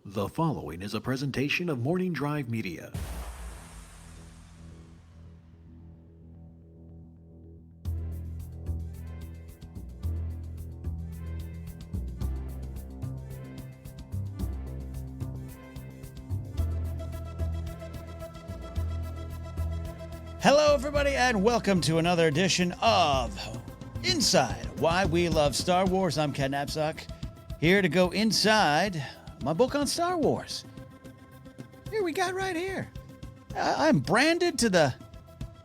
The following is a presentation of Morning Drive Media. Hello, everybody, and welcome to another edition of Inside Why We Love Star Wars. I'm Ken Napzok, here to go inside my book on Star Wars. Here we got right here. I'm branded to the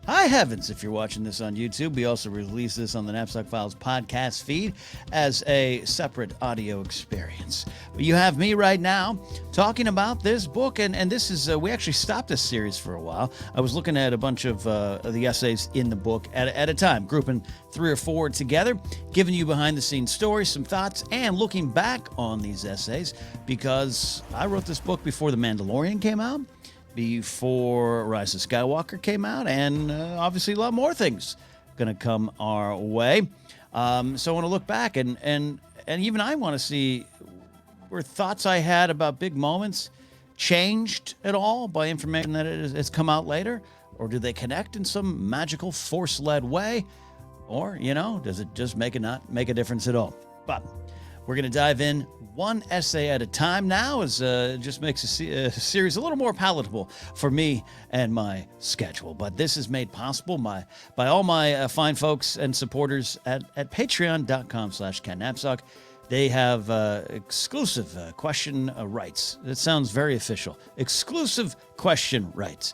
high heavens if you're watching this on YouTube. We also release this on the Napzok Files podcast feed as a separate audio experience. But you have me right now talking about this book, and this is, we actually stopped this series for a while. I was looking at a bunch of the essays in the book at a time, grouping 3 or 4 together, giving you behind-the-scenes stories, some thoughts, and looking back on these essays, because I wrote this book before The Mandalorian came out, before Rise of Skywalker came out, and obviously a lot more things going to come our way. So I want to look back, and even I want to see were thoughts I had about big moments changed at all by information that has come out later, or do they connect in some magical force-led way, or, you know, does it just not make a difference at all? But we're going to dive in one essay at a time now, as it just makes a series a little more palatable for me and my schedule. But this is made possible by all my fine folks and supporters at patreon.com/Ken Napzok. They have exclusive question rights. That sounds very official. Exclusive question rights.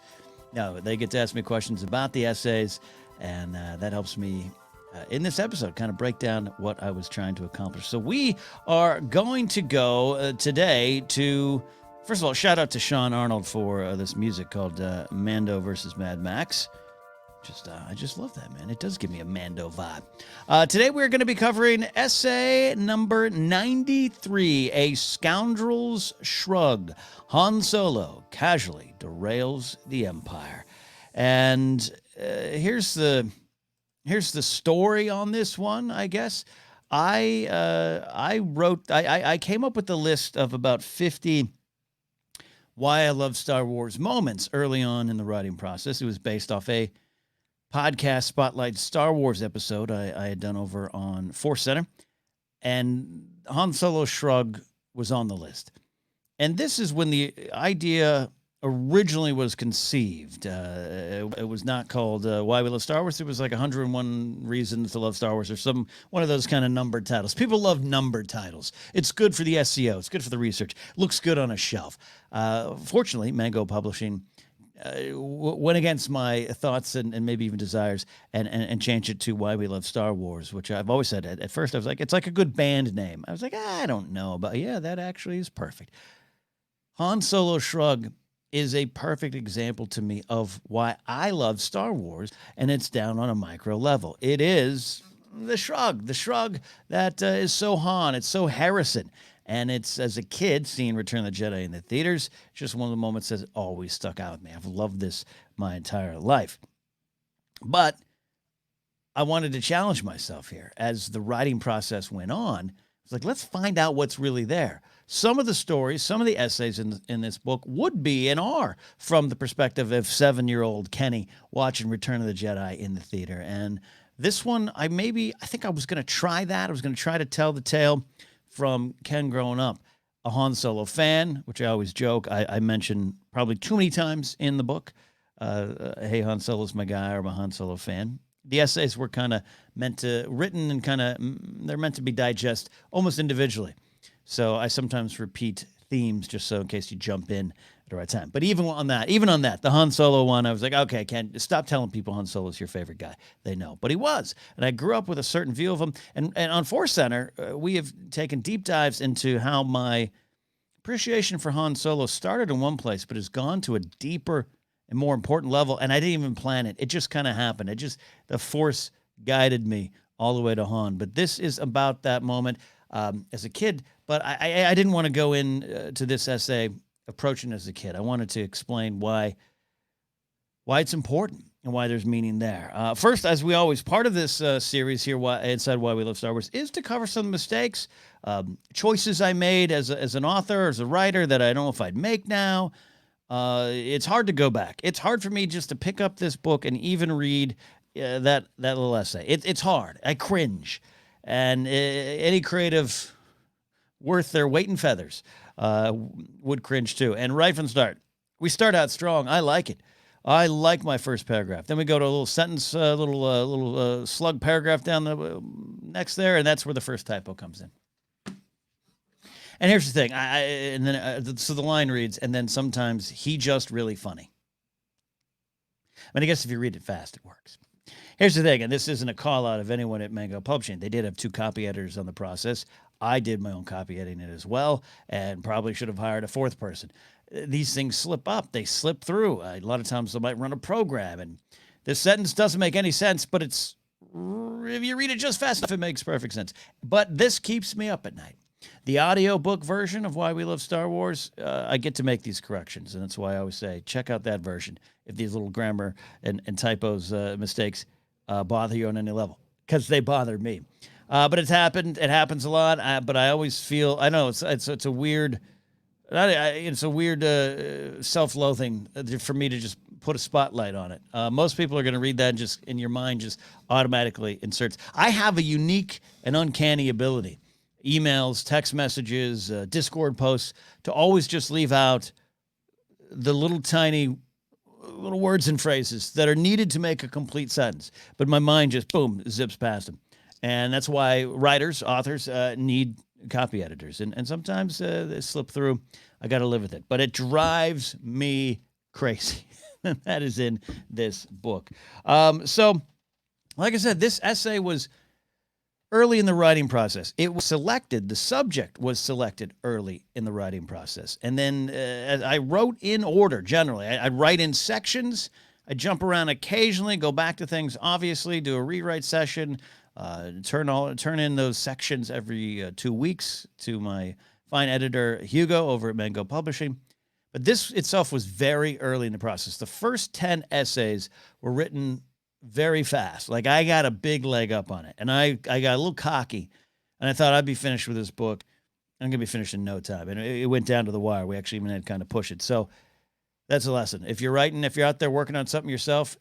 Now, they get to ask me questions about the essays, and that helps me in this episode kind of break down what I was trying to accomplish. So we are going to go today to, first of all, shout out to Sean Arnold for this music called Mando versus Mad Max. I just love that, man. It does give me a Mando vibe. Today we're going to be covering essay number 93, A Scoundrel's Shrug. Han Solo casually derails the Empire. And here's the story on this one, I guess. I came up with a list of about 50 why I love Star Wars moments early on in the writing process. It was based off a podcast Spotlight Star Wars episode I had done over on Force Center, and Han Solo Shrug was on the list. And this is when the idea originally was conceived. It was not called Why We Love Star Wars. It was like 101 Reasons to Love Star Wars, or one of those kind of numbered titles. People love numbered titles. It's good for the SEO. It's good for the research. Looks good on a shelf. Fortunately, Mango Publishing went against my thoughts and maybe even desires and changed it to Why We Love Star Wars, which I've always said. At first, I was like, it's like a good band name. I was like, I don't know, but yeah, that actually is perfect. Han Solo Shrug is a perfect example to me of why I love Star Wars, and it's down on a micro level. It is the shrug that is so Han. It's so Harrison. And it's, as a kid, seeing Return of the Jedi in the theaters, just one of the moments that always stuck out with me. I've loved this my entire life. But I wanted to challenge myself here. As the writing process went on, it's like, let's find out what's really there. Some of the stories, some of the essays in this book would be and are from the perspective of 7-year-old Kenny watching Return of the Jedi in the theater. And this one, I think I was going to try that. I was going to try to tell the tale from Ken growing up, a Han Solo fan, which I always joke. I mention probably too many times in the book. Hey, Han Solo's my guy, or I'm a Han Solo fan. The essays were kind of written and they're meant to be digest almost individually. So I sometimes repeat themes just so in case you jump in at the right time. But even on that, the Han Solo one, I was like, okay, Ken, stop telling people Han Solo's your favorite guy. They know. But he was. And I grew up with a certain view of him. And on Force Center, we have taken deep dives into how my appreciation for Han Solo started in one place, but has gone to a deeper and more important level. And I didn't even plan it. It just kind of happened. The Force guided me all the way to Han. But this is about that moment as a kid. But I didn't want to go in to this essay approaching as a kid. I wanted to explain why it's important. and why there's meaning there. First, as we always, part of this series here, inside Why We Love Star Wars, is to cover some mistakes, choices I made as an author, as a writer that I don't know if I'd make now. It's hard to go back. It's hard for me just to pick up this book and even read that little essay. It's hard. I cringe, and any creative worth their weight in feathers would cringe too. And right from the start, we start out strong. I like it. I like my first paragraph. Then we go to a little sentence, little slug paragraph down the next there, and that's where the first typo comes in. And here's the thing, so the line reads, and then sometimes he just really funny. I mean, I guess if you read it fast, it works. Here's the thing, and this isn't a call out of anyone at Mango Publishing. They did have 2 copy editors on the process. I did my own copy editing it as well, and probably should have hired a 4th person. These things slip up. They slip through. A lot of times they might run a program, and this sentence doesn't make any sense, but if you read it just fast enough, it makes perfect sense. But this keeps me up at night. The audiobook version of Why We Love Star Wars, I get to make these corrections, and that's why I always say, check out that version if these little grammar and typos, mistakes bother you on any level, because they bother me. But it's happened. It happens a lot, but I always feel, I know it's a weird... It's a weird self-loathing for me to just put a spotlight on it. Most people are going to read that and just in your mind just automatically inserts. I have a unique and uncanny ability, emails, text messages, Discord posts, to always just leave out the little tiny little words and phrases that are needed to make a complete sentence. But my mind just, boom, zips past them. And that's why writers, authors need copy editors, and sometimes they slip through. I got to live with it, but it drives me crazy. That is in this book. So, like I said, this essay was early in the writing process. It was selected. The subject was selected early in the writing process, and then I wrote in order. Generally, I write in sections. I jump around occasionally, go back to things. Obviously, do a rewrite session. Turn in those sections every 2 weeks to my fine editor, Hugo, over at Mango Publishing. But this itself was very early in the process. The first 10 essays were written very fast. Like, I got a big leg up on it. And I got a little cocky, and I thought I'd be finished with this book. I'm going to be finished in no time. And it went down to the wire. We actually even had to kind of push it. So that's a lesson. If you're writing, if you're out there working on something yourself,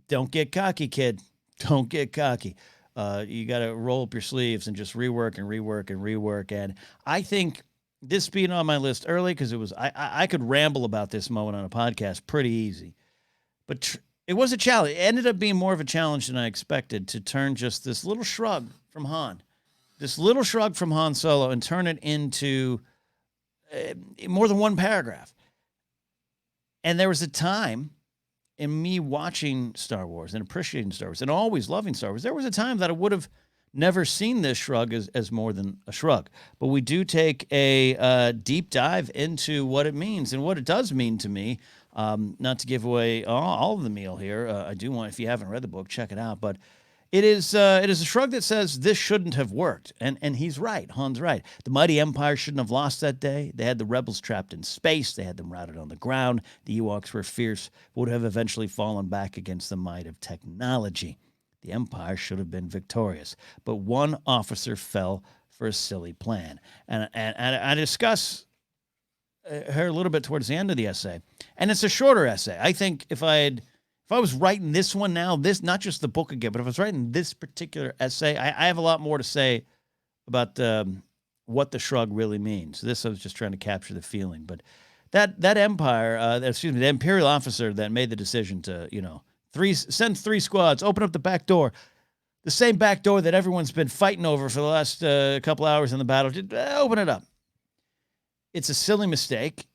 don't get cocky, kid. Don't get cocky. You got to roll up your sleeves and just rework and rework and rework. And I think this being on my list early, because I could ramble about this moment on a podcast pretty easy, but it was a challenge. It ended up being more of a challenge than I expected to turn just this little shrug from Han, Solo, and turn it into more than one paragraph. And there was a time in me watching Star Wars and appreciating Star Wars and always loving Star Wars, there was a time that I would have never seen this shrug as more than a shrug. But we do take a deep dive into what it means and what it does mean to me. Not to give away all of the meal here. I do want, if you haven't read the book, check it out. But it is a shrug that says this shouldn't have worked. And he's right. Han's right. The mighty Empire shouldn't have lost that day. They had the rebels trapped in space. They had them routed on the ground. The Ewoks were fierce, would have eventually fallen back against the might of technology. The Empire should have been victorious. But one officer fell for a silly plan. And I discuss her a little bit towards the end of the essay. And it's a shorter essay. I think if I was writing this one now, not just the book again, but if I was writing this particular essay, I have a lot more to say about what the shrug really means. This I was just trying to capture the feeling. But that Empire, the Imperial officer that made the decision to, send 3 squads, open up the back door, the same back door that everyone's been fighting over for the last couple hours in the battle, just open it up. It's a silly mistake.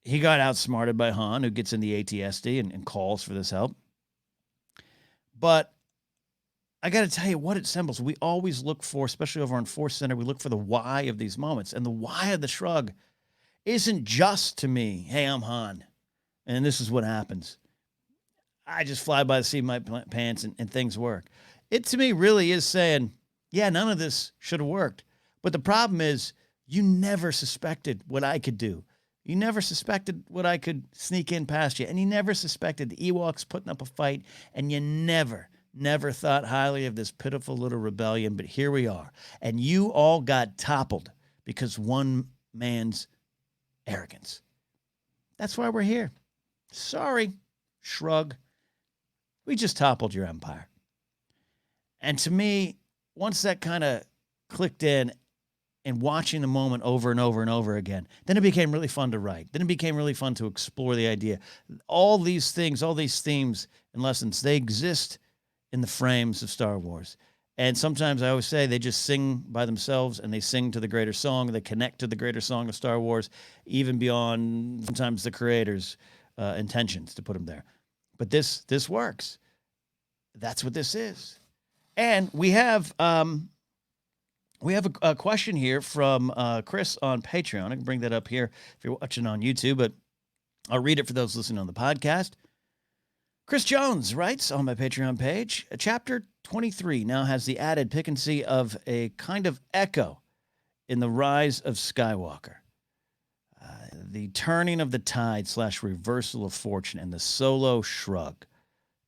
He got outsmarted by Han, who gets in the ATSD and calls for this help. But I got to tell you what it symbols. We always look for, especially over on Force Center, we look for the why of these moments. And the why of the shrug isn't just to me, hey, I'm Han, and this is what happens. I just fly by the seat of my pants and things work. It, to me, really is saying, yeah, none of this should have worked. But the problem is, you never suspected what I could do. You never suspected what I could sneak in past you. And you never suspected the Ewoks putting up a fight. And you never thought highly of this pitiful little rebellion. But here we are. And you all got toppled because one man's arrogance. That's why we're here. Sorry, SHRUG. We just toppled your empire. And to me, once that kind of clicked in, and watching the moment over and over and over again, then it became really fun to write. Then it became really fun to explore the idea. All these things, all these themes and lessons, they exist in the frames of Star Wars. And sometimes I always say they just sing by themselves and they sing to the greater song. They connect to the greater song of Star Wars, even beyond sometimes the creator's intentions to put them there. But this works. That's what this is. And we have a question here from Chris on Patreon. I can bring that up here if you're watching on YouTube, but I'll read it for those listening on the podcast. Chris Jones writes on my Patreon page, Chapter 23 now has the added piquancy of a kind of echo in the rise of Skywalker. The turning of the tide / reversal of fortune and the solo shrug,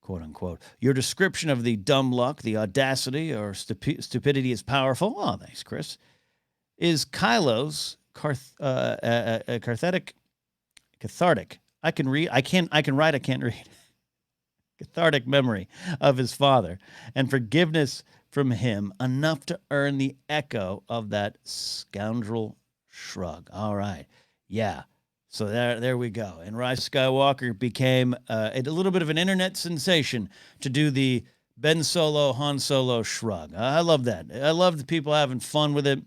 quote unquote. Your description of the dumb luck, the audacity, or stupidity is powerful. Oh, thanks, Chris. Is Kylo's cathartic. I can read. I can write. I can't read. Cathartic memory of his father and forgiveness from him enough to earn the echo of that scoundrel shrug. All right, yeah. So there we go. And Rise Skywalker became a little bit of an internet sensation to do the Ben Solo, Han Solo shrug. I love that. I love the people having fun with it,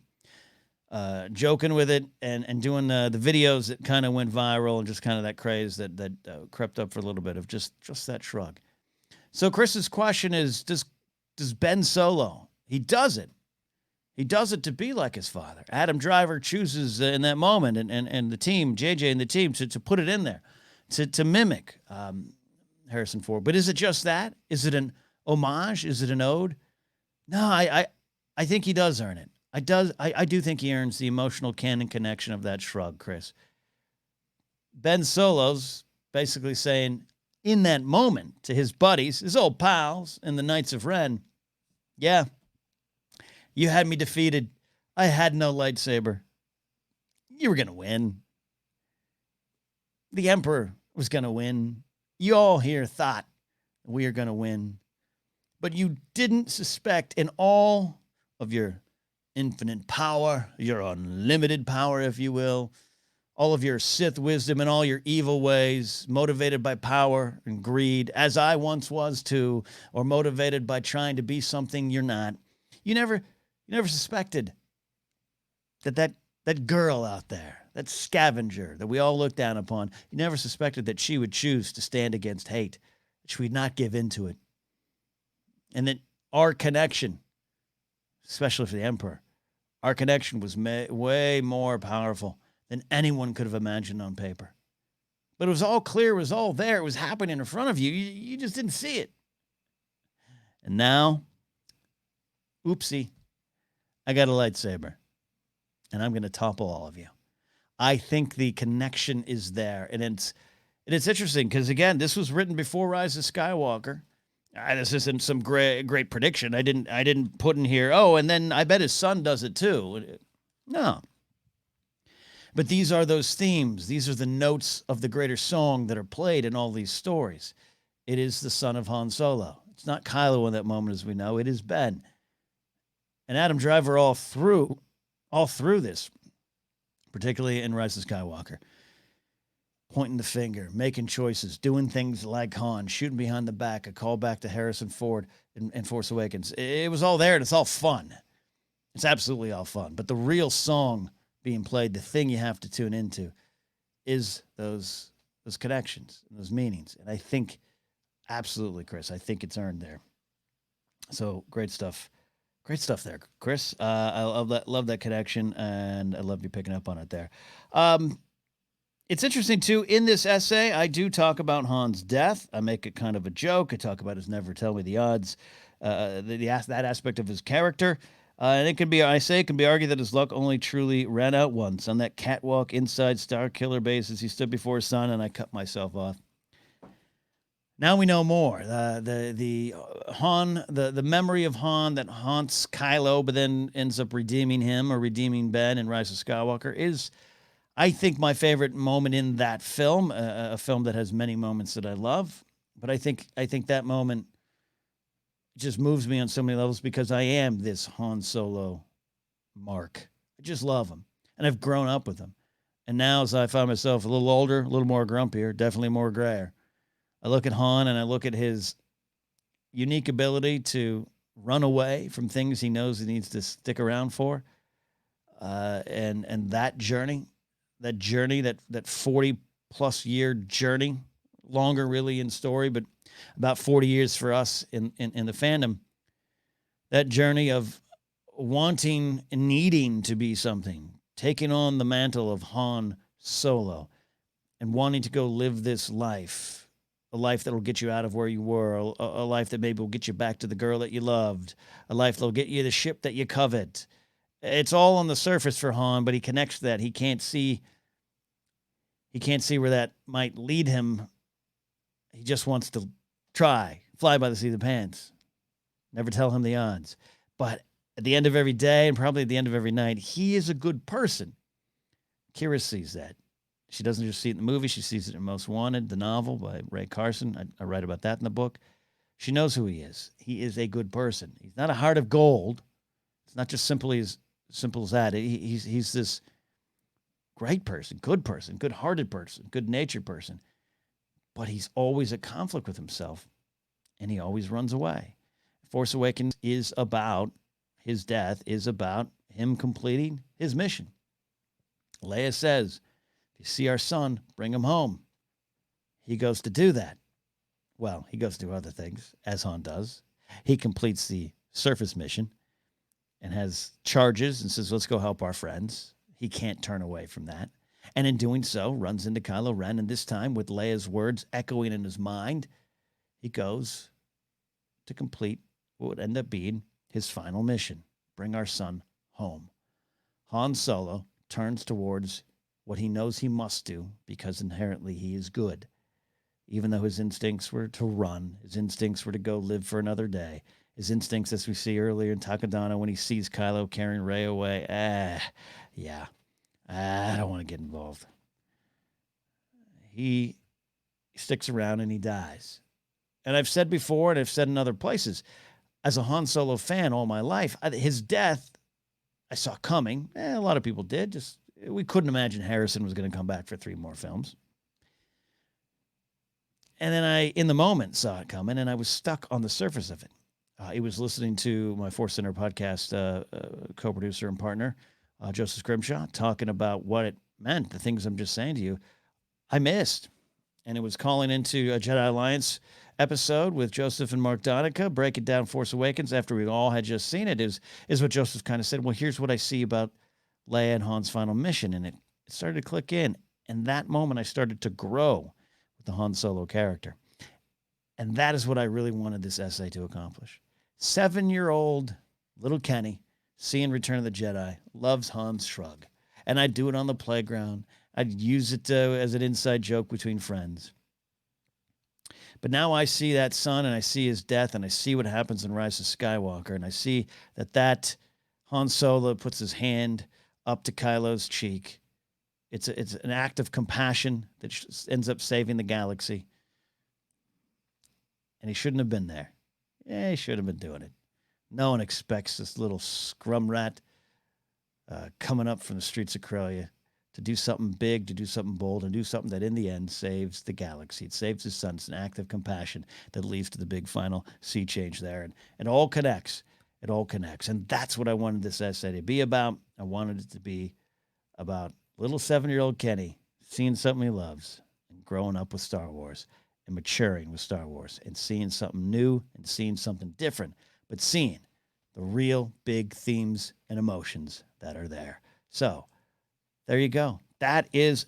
joking with it, and doing the videos that kind of went viral and just kind of that craze that crept up for a little bit of just that shrug. So Chris's question is, does Ben Solo, he does it. He does it to be like his father. Adam Driver chooses in that moment, and the team, JJ and the team, to put it in there, to mimic Harrison Ford. But is it just that? Is it an homage? Is it an ode? No, I think he does earn it. I do think he earns the emotional canon connection of that shrug, Chris. Ben Solo's basically saying in that moment to his buddies, his old pals in the Knights of Ren, yeah, you had me defeated. I had no lightsaber. You were going to win. The Emperor was going to win. You all here thought we are going to win. But you didn't suspect in all of your infinite power, your unlimited power, if you will, all of your Sith wisdom and all your evil ways, motivated by power and greed, as I once was too, or motivated by trying to be something you're not. You never suspected that girl out there, that scavenger that we all look down upon, you never suspected that she would choose to stand against hate, that she would not give in to it. And that our connection, especially for the Emperor, our connection was way more powerful than anyone could have imagined on paper. But it was all clear, it was all there, it was happening in front of you. You just didn't see it. And now, oopsie, I got a lightsaber, and I'm going to topple all of you. I think the connection is there, and it's interesting because, again, this was written before Rise of Skywalker. This isn't some great prediction. I didn't put in here, oh, and then I bet his son does it too. No. But these are those themes. These are the notes of the greater song that are played in all these stories. It is the son of Han Solo. It's not Kylo in that moment, as we know. It is Ben. And Adam Driver all through this, particularly in Rise of Skywalker, pointing the finger, making choices, doing things like Han, shooting behind the back, a call back to Harrison Ford in Force Awakens. It was all there, and it's all fun. It's absolutely all fun. But the real song being played, the thing you have to tune into, is those connections, those meanings. And I think, absolutely, Chris, I think it's earned there. So great stuff. Great stuff there, Chris. I love that connection, and I love you picking up on it there. It's interesting, too. In this essay, I do talk about Han's death. I make it kind of a joke. I talk about his never tell me the odds, that aspect of his character. And it can be argued that his luck only truly ran out once on that catwalk inside Star Killer base as he stood before his son, and I cut myself off. Now we know more. The Han, the memory of Han that haunts Kylo, but then ends up redeeming him or redeeming Ben in Rise of Skywalker is, I think, my favorite moment in that film. A film that has many moments that I love, but I think that moment just moves me on so many levels because I am this Han Solo mark. I just love him, and I've grown up with him. And now, as I find myself a little older, a little more grumpier, definitely more grayer, I look at Han and I look at his unique ability to run away from things he knows he needs to stick around for, and that journey, that 40+ year journey, longer really in story, but about 40 years for us in the fandom. That journey of wanting and needing to be something, taking on the mantle of Han Solo, and wanting to go live this life. A life that'll get you out of where you were, a life that maybe will get you back to the girl that you loved, a life that'll get you the ship that you covet. It's all on the surface for Han, but he connects that. He can't see where that might lead him. He just wants to try, fly by the seat of the pants. Never tell him the odds. But at the end of every day, and probably at the end of every night, he is a good person. Kira sees that. She doesn't just see it in the movie. She sees it in Most Wanted, the novel by Ray Carson. I write about that in the book. She knows who he is. He is a good person. He's not a heart of gold. It's not just simply as simple as that. He's this great person, good-hearted person, good-natured person. But he's always at conflict with himself, and he always runs away. Force Awakens is about his death, is about him completing his mission. Leia says, "You see our son, bring him home." He goes to do that. Well, he goes to do other things, as Han does. He completes the surface mission and has charges and says, let's go help our friends. He can't turn away from that. And in doing so, runs into Kylo Ren, and this time, with Leia's words echoing in his mind, he goes to complete what would end up being his final mission, bring our son home. Han Solo turns towards what he knows he must do because inherently he is good. Even though his instincts were to run, his instincts were to go live for another day, his instincts, as we see earlier in Takodana when he sees Kylo carrying Rey away, I don't want to get involved. He sticks around and he dies. And I've said before, and I've said in other places, as a Han Solo fan all my life, his death I saw coming. A lot of people did. We couldn't imagine Harrison was going to come back for 3 more films. And then I, in the moment, saw it coming, and I was stuck on the surface of it. I was listening to my Force Center podcast co-producer and partner, Joseph Grimshaw, talking about what it meant, the things I'm just saying to you. I missed. And it was calling into a Jedi Alliance episode with Joseph and Mark Donica, breaking down Force Awakens after we all had just seen it, is what Joseph kind of said. Well, here's what I see about Leia and Han's final mission, and it started to click in. And that moment, I started to grow with the Han Solo character. And that is what I really wanted this essay to accomplish. 7-year-old little Kenny, seeing Return of the Jedi, loves Han's SHRUG. And I'd do it on the playground. I'd use it as an inside joke between friends. But now I see that son, and I see his death, and I see what happens in Rise of Skywalker, and I see that Han Solo puts his hand up to Kylo's cheek. It's an act of compassion that ends up saving the galaxy. And he shouldn't have been there. He should have been doing it. No one expects this little scrum rat coming up from the streets of Corellia to do something big, to do something bold, and do something that in the end saves the galaxy. It saves his son. It's an act of compassion that leads to the big final sea change there. And it all connects. It all connects. And that's what I wanted this essay to be about. I wanted it to be about little 7-year-old Kenny seeing something he loves and growing up with Star Wars and maturing with Star Wars and seeing something new and seeing something different, but seeing the real big themes and emotions that are there. So there you go. That is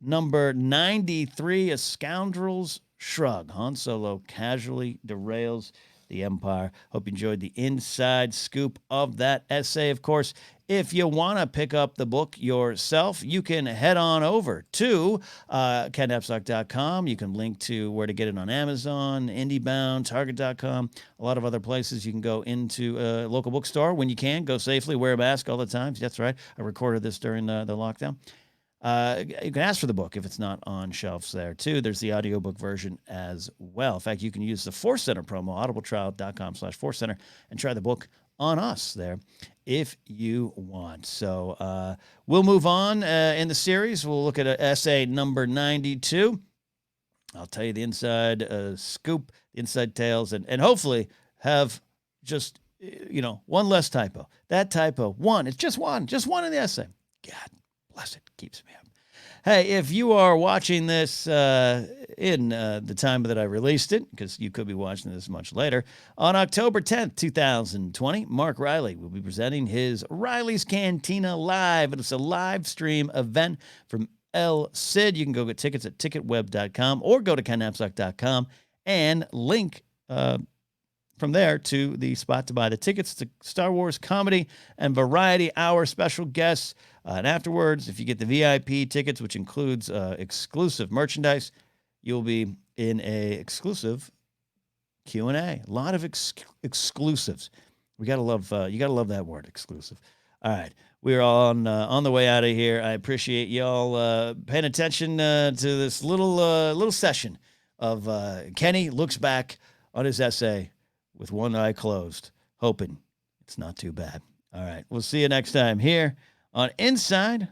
number 93, A Scoundrel's Shrug. Han Solo casually derails the Empire. Hope you enjoyed the inside scoop of that essay. Of course, if you want to pick up the book yourself, you can head on over to KenNapzok.com. You can link to where to get it on Amazon, IndieBound, Target.com, a lot of other places. You can go into a local bookstore when you can. Go safely, wear a mask all the time. That's right. I recorded this during the lockdown. You can ask for the book if it's not on shelves there, too. There's the audiobook version as well. In fact, you can use the Force Center promo, audibletrial.com/Force Center, and try the book on us there if you want. So we'll move on in the series. We'll look at essay number 92. I'll tell you the inside scoop, the inside tales, and hopefully have just, one less typo. That typo, one. It's just one in the essay. God bless it. Keeps me up. Hey, if you are watching this in the time that I released it, because you could be watching this much later, on October 10th, 2020, Mark Riley will be presenting his Riley's Cantina Live. It's a live stream event from El Cid. You can go get tickets at ticketweb.com or go to kennapzok.com and link from there to the spot to buy the tickets to Star Wars Comedy and Variety Hour special guests. And afterwards, if you get the VIP tickets, which includes exclusive merchandise, you'll be in a exclusive Q&A. A lot of exclusives. You gotta love that word, exclusive. All right, we're on the way out of here. I appreciate y'all paying attention to this little session of Kenny looks back on his essay with one eye closed, hoping it's not too bad. All right, we'll see you next time here on Inside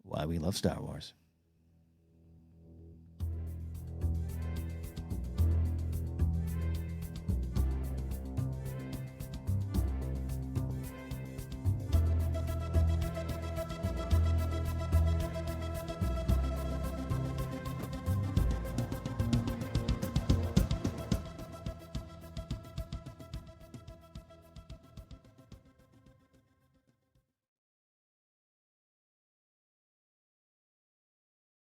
Why We Love Star Wars.